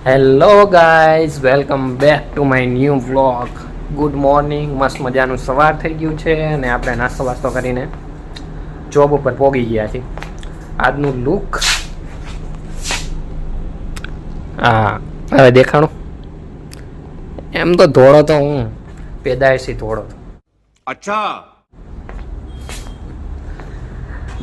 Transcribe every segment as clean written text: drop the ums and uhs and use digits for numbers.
Hello guys, welcome back to my new vlog. Good morning. મસ્ત મજાનું સવાર થઈ ગયું છે અને આપણે નાસ્તો વાસ્તો કરીને જોબ ઉપર પહોંચી ગયા છીએ. આજનું લુક હા હવે દેખાણું. એમ તો ધોળો તો હું પેદાયશી ધોળો તો. અચ્છા.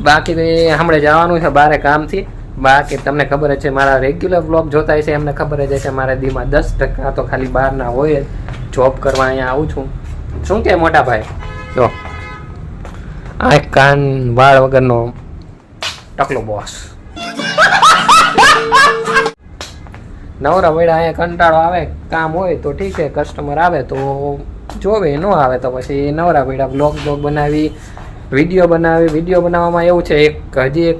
બાકી હમણાં જવાનું છે બારે કામથી. બાકી તમને ખબર જ છે, મારા રેગ્યુલર બ્લોગ જોતા છે એમને ખબર જ છે મારા દીમાં 10% તો ખાલી બહારના હોય. જોબ કરવા અહીંયા આવું છું. શું કે મોટા ભાઈ, જો આંખ કાન વાળ વગરનો ટકલો બોસ. નવરા વડા અહીંયા કંટાળો આવે, કામ હોય તો ઠીક છે, કસ્ટમર આવે તો જોવે, ન આવે તો પછી નવરા વડા બ્લોગ બનાવી, વિડીયો બનાવવામાં એવું છે હજી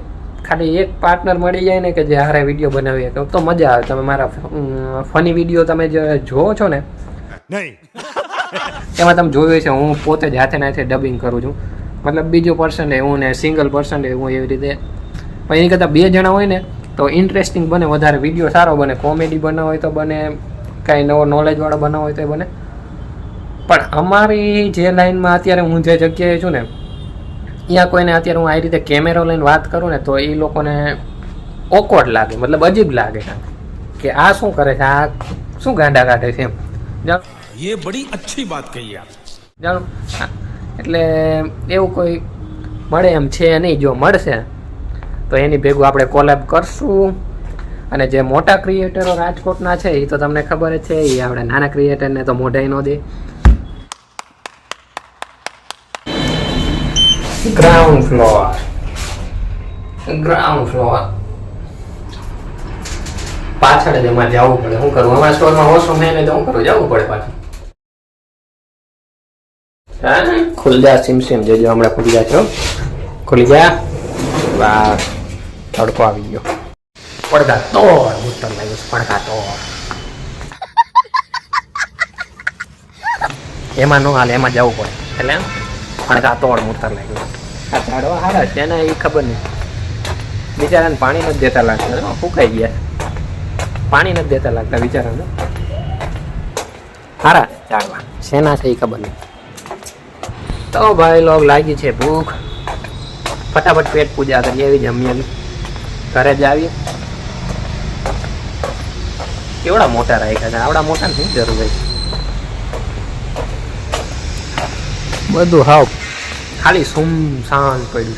ખાલી એક પાર્ટનર મળી જાય ને કે જે હારે વિડીયો બનાવીએ તો મજા આવે. તમે મારા ફની વિડીયો તમે જે જોવો છો ને એમાં તમે જોયું છે હું પોતે જ હાથે નાથે ડબિંગ કરું છું. મતલબ બીજું પર્સન હું ને સિંગલ પર્સન હું એવી રીતે. પણ એની કરતાં 2 જણા હોય ને તો ઇન્ટરેસ્ટિંગ બને, વધારે વિડીયો સારો બને. કોમેડી બનાવો હોય તો બને, કાંઈ નવો નોલેજવાળો બનાવો હોય તો બને. પણ અમારી જે લાઈનમાં અત્યારે હું જે જગ્યાએ છું ને ત્યાં કોઈને અત્યારે હું આ રીતે કેમેરો લઈને વાત કરું ને તો એ લોકોને ઓકવર્ડ લાગે, મતલબ અજીબ લાગે કે આ શું કરે છે, આ શું ગાંડા કાઢે છે એમ. ये बड़ी अच्छी बात कही आप. જાણો એટલે એવું કોઈ મળે એમ છે નહીં. જો મળશે તો એની ભેગું આપણે કોલેબ કરશું. અને જે મોટા ક્રિએટરો રાજકોટના છે એ તો તમને ખબર જ છે, એ આપણે નાના ક્રિએટરને તો મોઢાઈ ન દે. ગ્રાઉન્ડ ફ્લોર પાછળ જ એમાં જવું પડે. શું કરું, અમારા સ્ટોરમાં ઓછું મેં તો શું કરું, જવું પડે પાછું. હા ખુલ જા સિમ જોજો, હમણાં ખુલી જા છો, ખુલી જા. વાહ તડકો આવી ગયો. પડઘા તોડ ઉત્તર લાગ્યું, પડઘા તોડ. એમાં નો હાલે, એમાં જવું પડે એટલે પડઘા તોડ મૂતર લાગ્યું. આ ઝાડવા હારા છે ને એ ખબર નહીં, બિચારાને પાણી નથી દેતા લાગતા, ફૂંકાઈ ગયા. પાણી નથી દેતા લાગતા બિચારાને. હારા ઝાડવા શેના છે એ ખબર નહીં. તો ભાઈ લોગ લાગી છે ભૂખ, ફટાફટ પેટ પૂજા કરીએ, એવી જમીએ, ઘરે જ આવીએ. કેવડા મોટા રાખ્યા છે, આવડા મોટા શું જરૂર હોય. બધું હાવ ખાલી સુમસાન પડ્યું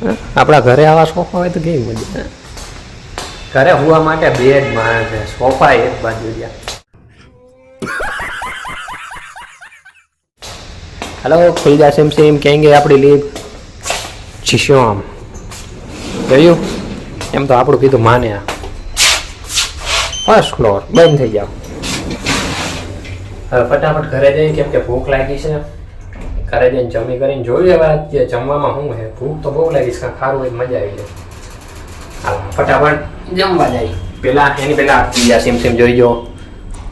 છે. આપણા ઘરે આવા સોફા હોય તો કેવી મજા. ઘરે હોવા માટે બેડ મારે છે, સોફા એક બાજુ રહ્યા. हेलो खुल जा सिम कहेंगे આપણી લીવ શિષ્યોમ જોયું એમ તો આપણું કીધું માને. આ ફર્સ્ટ ફ્લોર બંધ થઈ જાવ. હવે ફટાફટ ઘરે જઈએ, કેમ કે ભૂખ લાગી છે. ઘરે જઈને જમી કરીને જોયું હવે આજે જમવામાં શું છે. ભૂખ તો બહુ લાગી છે, ખારું હોય મજા આવી જાય. હાલ ફટાફટ જમવા જાય. પેલા એની પેલા બીજા સિમ જોઈ જો.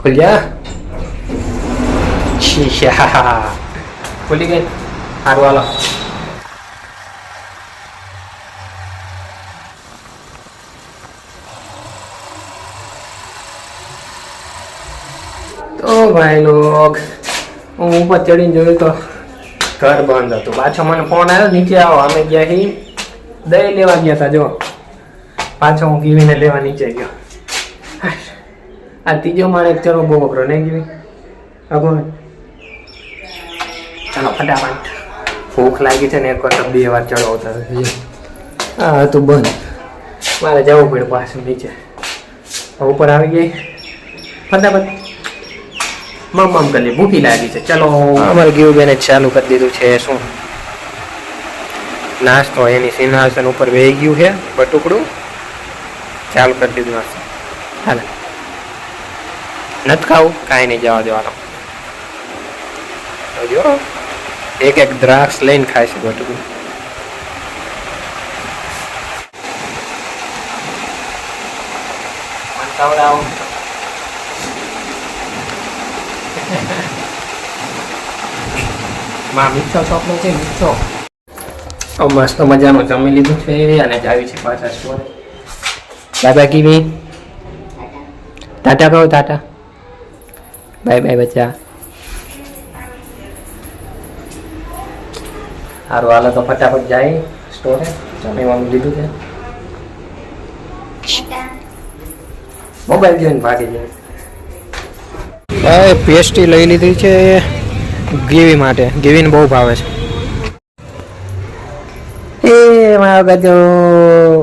ખુલ જા શીશા ખુલી ગઈ. સારું હાલો. તો ભાઈ લોગ હું ઉપર ચડીને જોયું તો ઘર બંધ હતું. પાછો મને ફોન આવ્યો, નીચે આવો. અમે ગયા હી દહીં લેવા ગયા હતા. જો પાછો હું ગીવીને લેવા નીચે ગયો. આ ત્રીજો માળે ચલો બહુ વપરો નહીં ગીવી. ભગવાન ચાલો ફટાફટ, ભૂખ લાગી છે ને એક વખત 2 વાર ચડવતા. હા હતું બંધ, મારે જવું પડ્યું પાછું નીચે. ઉપર આવી ગઈ ફટાફટ મમ કરી, ભૂખી લાગી છે. ચલો અમારે ગયું બેને ચાલુ કરી દીધું છે. શું નાસ્તો એની સિંહાસન ઉપર વહી ગયું છે, બટુકડું ચાલુ કરી દીધું નાસ્તો. હાલે નથી ખાવું, કાંઈ નહીં, જવા દેવાનો. જો એક દ્રાક્ષ લઈને ખાય છે બટુકડું. માં મીઠો ચોકલો છે, મીઠો. મસ્ત મજાનું જમી લીધું છે અને જાવી છે પાછા સ્ટોરે. Bye bye kiwi. ટાટા કહો, ટાટા. બાય બાય બચ્ચા. સારું, હાલો તો ફટાફટ જાય સ્ટોરે. જમવાનું લીધું છે. મોબાઈલ જોઈને ભાગી જાય. પેસ્ટી લઈ લીધી છે ગીવી માટે. ગીવીને બહુ ભાવે છે. એ મારો ગજો,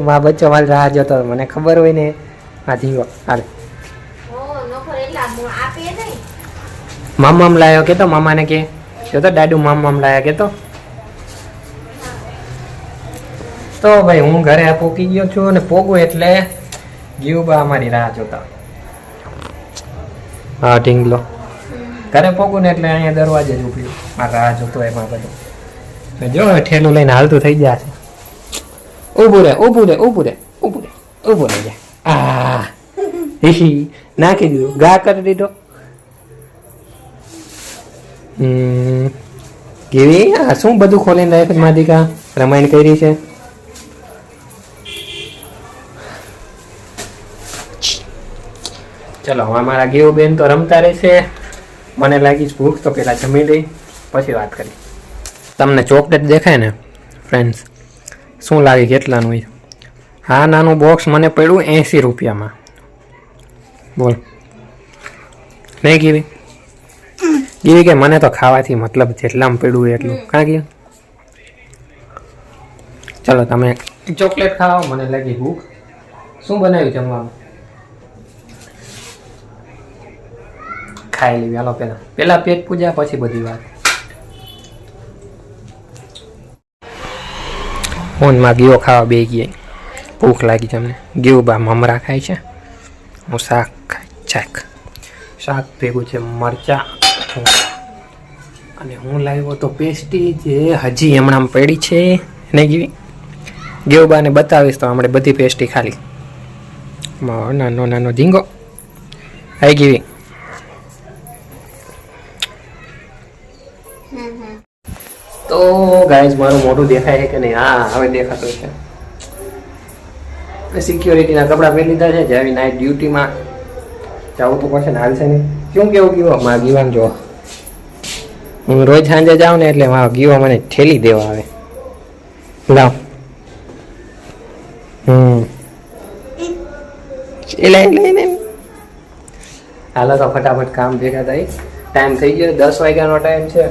મારો બચ્ચો મારી રાહ જોતો. મને ખબર હોય ને આ ધીંગો. હાલે મામ લાયો કે તો મામાને કે જો તો દાદુ મામ લાયા કે તો ભાઈ હું ઘરે પોકી ગયો છું અને પોગું એટલે જીવબા અમારી રાહ જોતા. હા ઢીંગલો ઘરે પોગું ને એટલે અહીંયા દરવાજે જ ઉભ્યું. મારી રાહ જોતો એમાં બધું જો ઠેલું લઈને હાલતું થઈ ગયા છે. ઊભું રે જાય. આ નાખી દીધું, ગા કરી દીધો. કેવી આ શું બધું ખોલીને રાખ્યું માદિકા? રમાઈન કરી છે. ચલો અમારા ગેવ બેન તો રમતા રહેશે. મને લાગી ભૂખ તો પેલા જમી લઈ પછી વાત કરી. તમને ચોકલેટ દેખાય ને ફ્રેન્ડ્સ, શું લાગે કેટલાનું હોય? હા નાનું બોક્સ મને પડ્યું 80 રૂપિયામાં. બોલ નહીં ગીવી? ગીવી કે મને તો ખાવાથી મતલબ જેટલામાં પડ્યું એટલું. કાં ગયું? ચલો તમે ચોકલેટ ખાઓ, મને લાગી ભૂખ. શું બનાવ્યું જમવાનું? ખાઈ લેવી હાલો. પેલા પેટ પૂજા પછી બધી વાત. ફોનમાં ગીઓ ખાવા બે ગયા. ભૂખ લાગી છે અમને. ગીવ બા મમરા ખાય છે, હું શાક ખાય. શાક ભેગું છે મરચા અને હું લાવ્યો તો પેસ્ટી જે હજી હમણાં પડી છે. નહીં ગીવી? ગીવ બાને બતાવીશ તો આપણે બધી પેસ્ટી ખાલી. નાનો ઝીંગો. હાઈ ગીવી. તો ગાઈઝ મારું મોઢું દેખાય છે કે નહીં? હા હવે દેખાતું છે. સિક્યોરિટીના કપડાં પહેરી લીધા છે. જેવી નાઇટ ડ્યુટીમાં જવું તો પડશે ને, હાલશે નહીં. શું કેવું ગીવો? મારા ગીવાને જો હું રોજ સાંજે જાઉં ને એટલે મારો ગીવો મને ઠેલી દેવા આવે. લાવ હાલો તો ફટાફટ કામ ભેગા થઈ. ટાઈમ થઈ ગયો 10 વાગ્યાનો ટાઈમ છે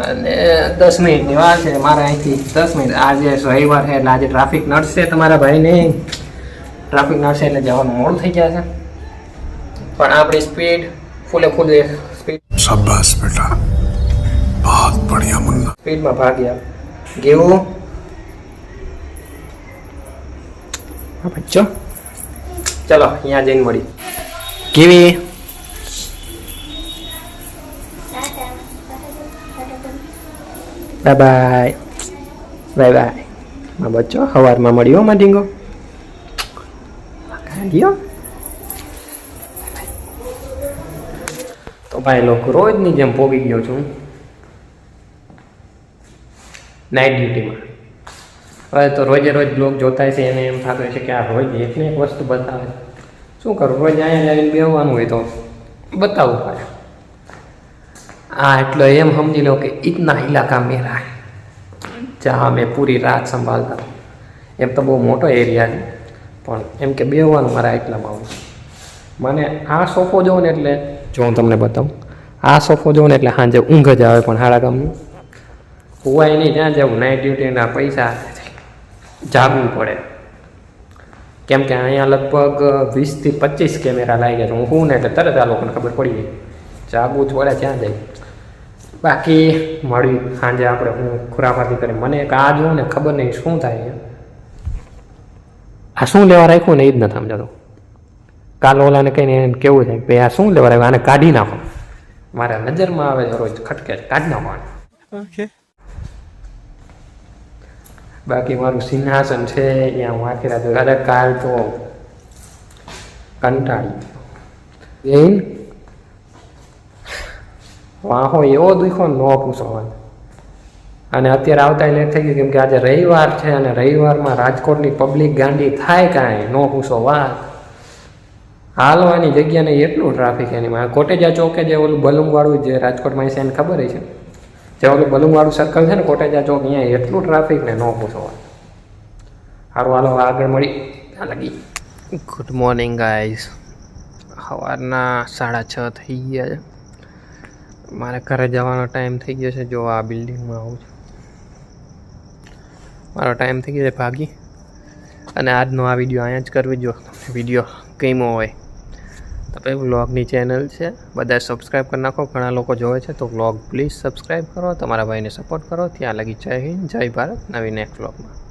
અને 10 મિનિટની વાર છે મારા અહીંથી. 10 મિનિટ. આજે રવિવાર છે એટલે આજે ટ્રાફિક નડશે. તમારા ભાઈને ટ્રાફિક નડશે એટલે જવાનું મોડું થઈ ગયા છે. પણ આપણી સ્પીડ ફૂલે સ્પીડ. શાબાશ બેટા, બહુત બઢિયા મુન્ના. સ્પીડમાં ભાગ્યા. ગેવું બચ્ચો. ચલો અહીંયા જઈને મળી. કેવી? Bye bye. બાય બાય માં બચ્ચો. સવારમાં મળ્યો માં ઢીંગો. ગયો તો ભાઈ લોકો રોજની જેમ પોગી ગયો છું નાઇટ ડ્યુટીમાં. હવે તો રોજે રોજ બ્લોગ જોતા છે એને એમ થતું હોય છે કે આ રોજ એકને એક વસ્તુ બતાવે. શું કરું? રોજ અહીંયા જઈને બેસવાનું હોય તો બતાવવું પડે. હા એટલે એમ સમજી લો કે ઇતના ઇલાકા મેરા હૈ જहाँ મેં પૂરી રાત સંભાળતા. એમ તો બહુ મોટો એરિયા છે પણ એમ કે બેસવાનું મારા એટલામાં આવું. મને આ સોફો જોઉં ને એટલે જો હું તમને બતાવું, આ સોફો જોઉં ને એટલે સાંજે ઊંઘ જ આવે. પણ હાડા ગામનું હુવાય નહીં. ત્યાં જવું નાઇટ ડ્યુટીના પૈસા જાગવું પડે. કેમ કે અહીંયા લગભગ 20 થી 25 કેમેરા લાગ્યા છે. હું હું ને એટલે તરત આ લોકોને ખબર પડી ગઈ. જાગવું જ પડે ત્યાં જાય. બાકી મળી સાંજે આપણે હું ખુરાફાતી કરી. મને એક આ જોઉં ને ખબર નહીં શું થાય. આ શું લેવા રાખ્યું ને એ જ નથી સમજાતું. કાલ ઓલાને કહીને એને કેવું છે ભાઈ આ શું લેવા રાખ્યું, આને કાઢી નાખો. મારા નજરમાં આવે છે રોજ ખટકે કાઢી નાખો. ઓકે બાકી મારું સિંહાસન છે અહીંયા હું આખી રાત. અરે કાલ તો કંટાળી વાહો એવો દુખો ન પૂછો. અને અત્યારે આવતા લેટ થઈ ગયું કેમ કે આજે રવિવાર છે અને રવિવારમાં રાજકોટની પબ્લિક ગાંડી થાય કાંઈ ન પૂછો વાત. હાલવાની જગ્યા નહીં એટલું ટ્રાફિક એની કોટેજા ચોકે જે ઓલું બલૂમવાળું જે રાજકોટમાં છે એને ખબર છે જે ઓલું બલૂમવાળું સર્કલ છે ને કોટેજા ચોક અહીંયા એટલું ટ્રાફિક ને ન પૂછો. સારું હાલો આગળ મળી લાગી. Good morning guys. સવારના 6:30 થઈ ગયા છે. મારે ઘરે જવાનો ટાઈમ થઈ ગયો છે. જો આ બિલ્ડિંગમાં આવું છું. મારો ટાઈમ થઈ ગયો છે ભાગી. અને આજનો આ વિડીયો અહીંયા જ કરવી. જો વિડીયો ગમ્યો હોય તો ભાઈ વ્લોગની ચેનલ છે બધા સબસ્ક્રાઈબ કરી નાખો. ઘણા લોકો જોવે છે તો વ્લોગ પ્લીઝ સબસ્ક્રાઈબ કરો. તમારા ભાઈને સપોર્ટ કરો. ત્યાં લગી જય હિન્દ, જય ભારત. નવી નેક્સ્ટ વ્લોગમાં